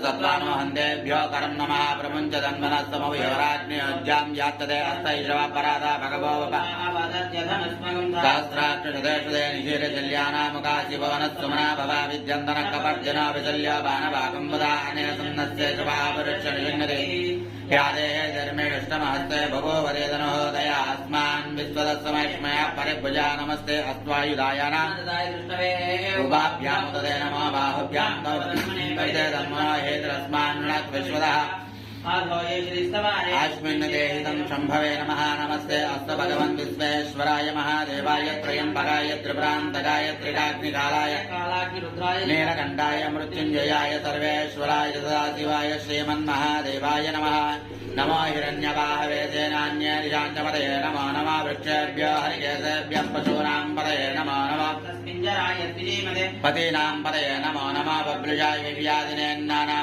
सत्त्वानो हन्तेभ्यो करं नमः प्रमुञ्च तन्मनस्तमवयोराज्ञयोज्यां यात्तते अस्तैषवपराधा भगवो सहस्राक्षशते निशीलशल्यानामुकाशिभवनस्सुमना भवा विद्यन्तनकपर्जना विशल्यो बाणवाकम्बुधा अनेसन्नस्य शवापरुक्षनिषण्यते ह्यादेः धर्मेष्टमहस्ते भगो वरेदनो दया अस्मान् विश्वदस्समैष्मया परिभुजा नमस्ते अस्त्वायुधायाना उभाभ्यामुदते नमो बाहुभ्यां तवते तन्मनो हेतरस्मान् विश्वदः आश्मिन् देहितं शम्भवे नमः नमस्ते अस्तु भगवन् विश्वेश्वराय महादेवाय त्र्यम्बकाय त्रिपुरान्तकाय त्रिकाग्निकालाय नीलकण्ठाय मृत्युञ्जयाय सर्वेश्वराय सदाशिवाय श्रीमन्महादेवाय नमः नमो हिरण्यवाहवे तेनान्येषाञ्चपतये नमो नमः वृक्षेभ्यो हरिकेशेभ्यः पशूनां पतये नमो नमः पतीनां पतये नमो नमः बभ्रुजाय विव्याधिने नाना